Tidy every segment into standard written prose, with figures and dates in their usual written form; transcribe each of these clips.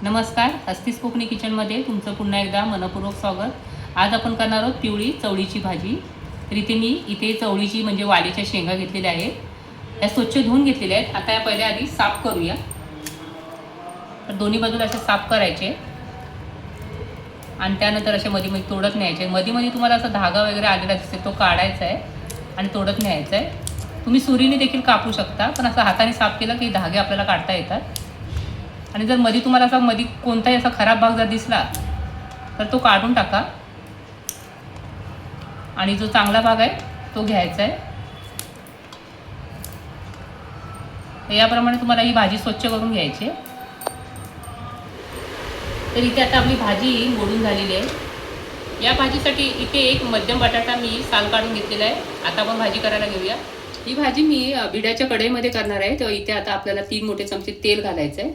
नमस्कार, हस्तीस कोकणी किचनमध्ये तुमचं पुन्हा एकदा मनपूर्वक स्वागत. आज आपण करणार आहोत पिवळी चवळीची भाजी. तर इथे चवळीची म्हणजे वालीच्या शेंगा घेतलेल्या आहेत. त्या स्वच्छ धुवून घेतलेल्या आहेत. आता या पहिल्या आधी साफ करूया. तर दोन्ही बाजूला असे साफ करायचे आणि त्यानंतर असे मध्ये मध्ये तोडत न्यायचे. मध्ये मध्ये तुम्हाला असा धागा वगैरे आलेला दिसते तो काढायचा आहे आणि तोडत न्यायचा आहे. तुम्ही सुरीने देखील कापू शकता, पण असं हाताने साफ केलं की धागे आपल्याला काढता येतात. आणि जर मध्ये तुम्हाला असा मध्ये कोणताही असा खराब भाग जर दिसला तर तो काढून टाका आणि जो चांगला भाग आहे तो घ्यायचा आहे. याप्रमाणे तुम्हाला ही भाजी स्वच्छ करून घ्यायची. तर इथे आता आपली भाजी मोडून झालेली आहे. या भाजीसाठी इथे एक मध्यम बटाटा मी साल काढून घेतलेला आहे. आता आपण भाजी करायला घेऊया. ही भाजी मी बिड्याच्या कढईमध्ये करणार आहे. तर इथे आता आपल्याला 3 मोठे चमचे तेल घालायचं आहे.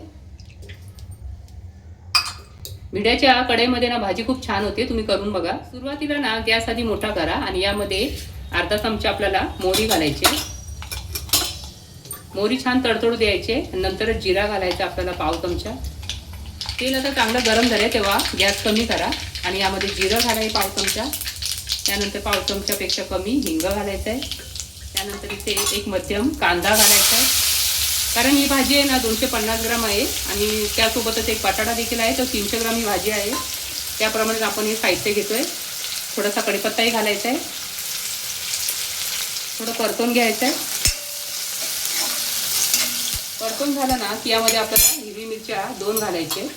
भिड्याच्या कढईमध्ये ना भाजी खूप छान होते, तुम्ही करून बघा. सुरुवातीला ना गॅस आधी मोठा करा आणि यामध्ये अर्धा चमचा आपल्याला मोहरी घालायची. मोहरी छान तडतडू द्यायचे. नंतर जिरा घालायचा आपल्याला पाव चमचा. तेल आता चांगलं गरम झालं तेव्हा गॅस कमी करा आणि यामध्ये जिरं घालायचं पाव चमचा. त्यानंतर पाव चमच्यापेक्षा कमी हिंग घालायचं आहे. त्यानंतर इथे एक मध्यम कांदा घालायचा आहे, कारण ही भाजी आहे ना 250 ग्राम आहे आणि त्यासोबतच एक बटाटा देखील आहे. तर 300 ग्राम ही भाजी आहे. त्याप्रमाणे आपण हे साहित्य घेतोय. थोडासा कढीपत्ताही घालायचा आहे. थोडं परतून घ्यायचं आहे. परतून झालं ना की यामध्ये आपल्याला हिरवी मिरच्या 2 घालायचे.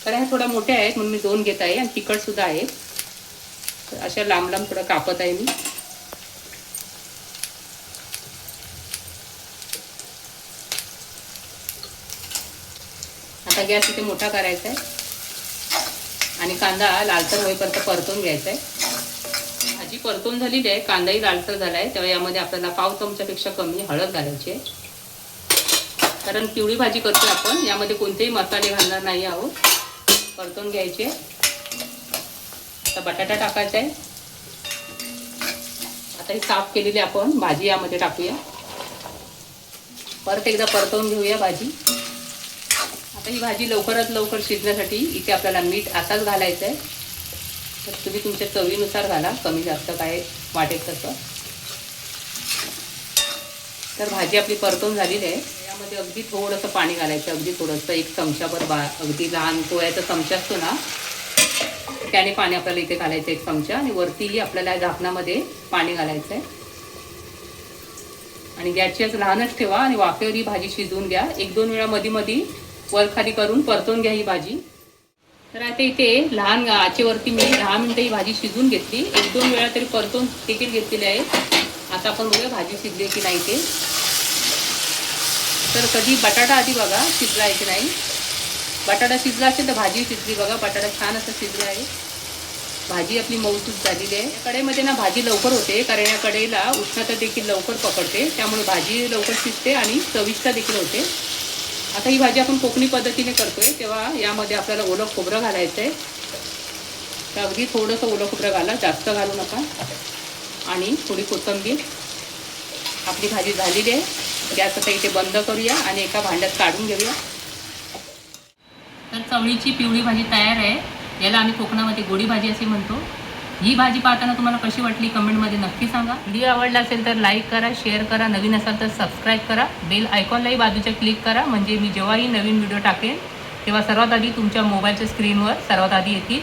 तर ह्या थोड्या मोठ्या आहेत म्हणून मी 2 घेत आहे आणि तिखटसुद्धा आहेत. तर अशा लांब लांब थोडं कापत आहे मी. आता गॅस इथे मोठा करायचा आहे आणि कांदा लालसर होईपर्यंत परतून घ्यायचा आहे. भाजी परतून झालेली आहे, कांदाही लालसर झाला आहे. तेव्हा यामध्ये आपल्याला पाव चमच्यापेक्षा कमी हळद घालायची आहे, कारण पिवळी भाजी करतो आपण. यामध्ये कोणतेही मसाले घालणार नाही आहोत. परतून घ्यायचे. आता बटाटा टाकायचा आहे. आता ही साफ केलेली आपण भाजी यामध्ये टाकूया. परत एकदा परतवून घेऊया भाजी. आता ही भाजी लवकरात लवकर शिजण्यासाठी इथे आपल्याला मीठ आताच घालायचं आहे. तर तुम्ही तुमच्या चवीनुसार घाला, कमी जास्त काय वाटेल तसं. तर भाजी आपली परतून झालेली आहे. यामध्ये अगदी थोडंसं पाणी घालायचं, अगदी थोडंसं 1 चमचाभर. अगदी लहान पोळ्याचा चमचा असतो ना त्याने पाणी आपल्याला इथे घालायचं 1 चमचा. आणि वरतीही आपल्याला झाकणामध्ये पाणी घालायचं आहे आणि गॅसची आज लहानच ठेवा आणि वाफेवर ही भाजी शिजवून घ्या. 1-2 वेळा मध्ये मध्ये वर खाली करून परतून घ्या ही भाजी. तर आता इथे लहान आचेवरती मी 10 मिनिटं ही भाजी शिजवून घेतली. 1-2 वेळा तरी परतून देखील घेतलेली आहे. आता आपण बघूया भाजी शिजली की नाही ते. तर कधी बटाटा आधी बघा शिजला आहे की नाही. बटाटा शिजला असेल तर भाजी शिजली बघा. बटाटा छान असं शिजला आहे. भाजी आपली मऊसूत झालेली आहे. या कढईमध्ये ना भाजी लवकर होते, कारण या कढईला उष्णता देखील लवकर पकडते. त्यामुळे भाजी लवकर शिजते आणि चविष्ट देखील होते. आता ही भाजी आपण कोकणी पद्धतीने करतोय तेव्हा यामध्ये आपल्याला ओलं खोबरं घालायचं आहे. तर अगदी थोडंसं ओलं खोबरं घाला, जास्त घालू नका. आणि थोडी कोथिंबीर. आपली भाजी झालेली आहे. गॅस आता इथे बंद करूया आणि एका भांड्यात काढून घेऊया. तर चवळीची पिवळी भाजी तयार आहे. याला आम्ही कोकणामध्ये गोडी भाजी असे म्हणतो. ही भाजी पाहताना तुम्हाला कशी वाटली कमेंटमध्ये नक्की सांगा. व्हिडिओ आवडला असेल तर लाईक करा, शेअर करा, नवीन असाल तर सबस्क्राईब करा. बेल आयकॉनलाही बाजूच्या क्लिक करा, म्हणजे मी जेव्हाही नवीन व्हिडिओ टाकेन तेव्हा सर्वात आधी तुमच्या मोबाईलच्या स्क्रीनवर सर्वात आधी येतील.